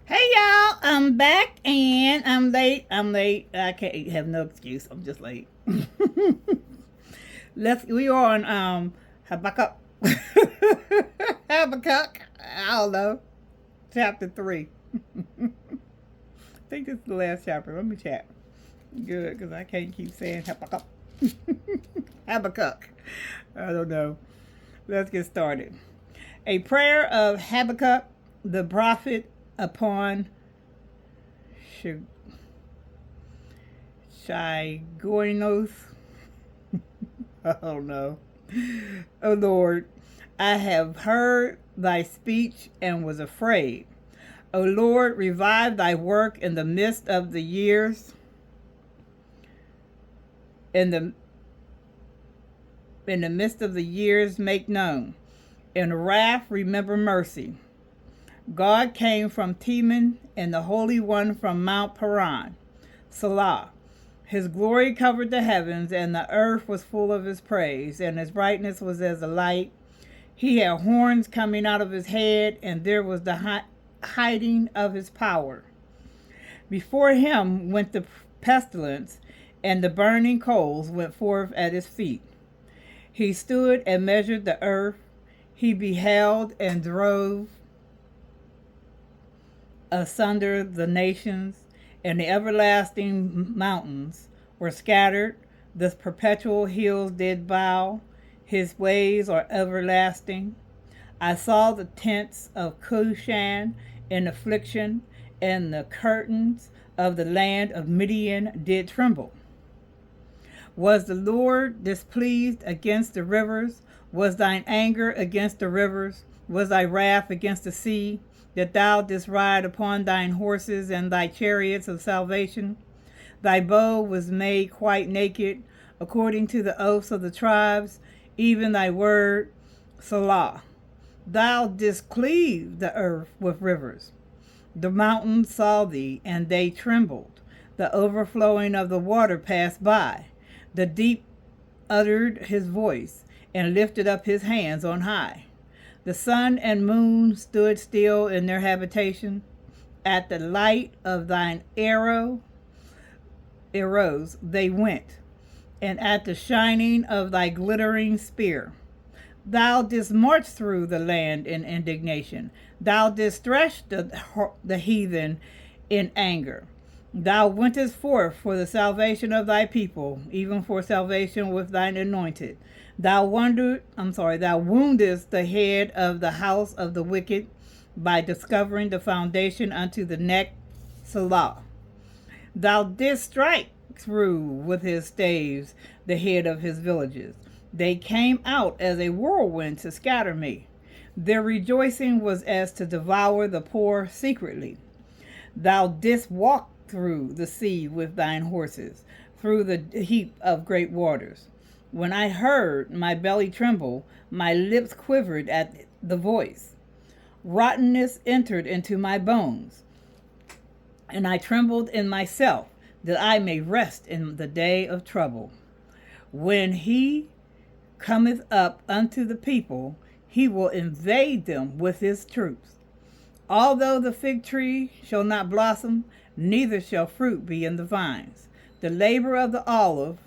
Hey y'all, I'm back and I'm late. I'm late. I can't have no excuse. I'm just late. We are on Habakkuk. Habakkuk. I don't know. Chapter 3. I think this is the last chapter. Let me check. Good, because I can't keep saying Habakkuk. Habakkuk. I don't know. Let's get started. A prayer of Habakkuk the prophet upon Shigoinos. Oh no. O Lord, I have heard thy speech and was afraid. O Lord, revive thy work in the midst of the years. In the midst of the years make known. In wrath remember mercy. God came from Teman, and the Holy One from Mount Paran. Salah. His glory covered the heavens, and the earth was full of his praise, and his brightness was as a light. He had horns coming out of his head, and there was the hiding of his power. Before him went the pestilence, and the burning coals went forth at his feet. He stood and measured the earth. He beheld and drove asunder the nations, and the everlasting mountains were scattered. The perpetual hills did bow. His ways are everlasting. I saw the tents of Cushan in affliction, and the curtains of the land of Midian did tremble. Was the Lord displeased against the rivers? Was thine anger against the rivers? Was thy wrath against the sea, that thou didst ride upon thine horses and thy chariots of salvation? Thy bow was made quite naked, according to the oaths of the tribes, even thy word, Salah. Thou didst cleave the earth with rivers. The mountains saw thee, and they trembled. The overflowing of the water passed by. The deep uttered his voice, and lifted up his hands on high. The sun and moon stood still in their habitation. At the light of thine arrows they went, and at the shining of thy glittering spear. Thou didst march through the land in indignation. Thou didst thresh the heathen in anger. Thou wentest forth for the salvation of thy people, even for salvation with thine anointed. Thou woundest the head of the house of the wicked by discovering the foundation unto the neck, Salah. Thou didst strike through with his staves the head of his villages. They came out as a whirlwind to scatter me. Their rejoicing was as to devour the poor secretly. Thou didst walk through the sea with thine horses, through the heap of great waters. When I heard, my belly trembled, my lips quivered at the voice. Rottenness entered into my bones, and I trembled in myself, that I may rest in the day of trouble. When he cometh up unto the people, he will invade them with his troops. Although the fig tree shall not blossom, neither shall fruit be in the vines. The labor of the olive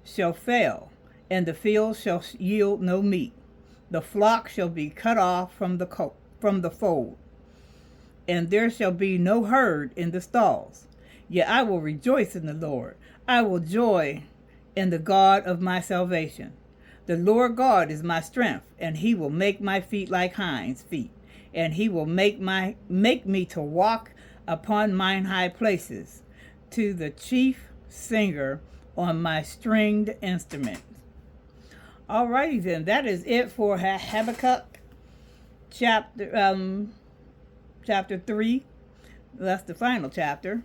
shall fail, and the field shall yield no meat. The flock shall be cut off from the fold, and there shall be no herd in the stalls. Yet I will rejoice in the Lord. I will joy in the God of my salvation. The Lord God is my strength, and he will make my feet like hinds' feet, and he will make me to walk upon mine high places, to the chief singer on my stringed instrument. Alrighty then, that is it for Habakkuk chapter 3. That's the final chapter.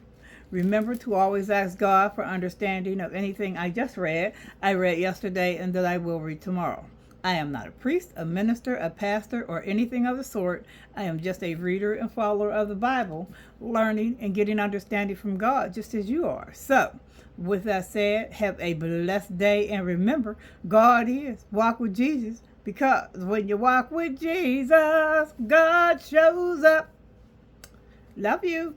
Remember to always ask God for understanding of anything I just read. I read yesterday and that I will read tomorrow. I am not a priest, a minister, a pastor, or anything of the sort. I am just a reader and follower of the Bible, learning and getting understanding from God, just as you are. So, with that said, have a blessed day, and remember, God is. Walk with Jesus, because when you walk with Jesus, God shows up. Love you.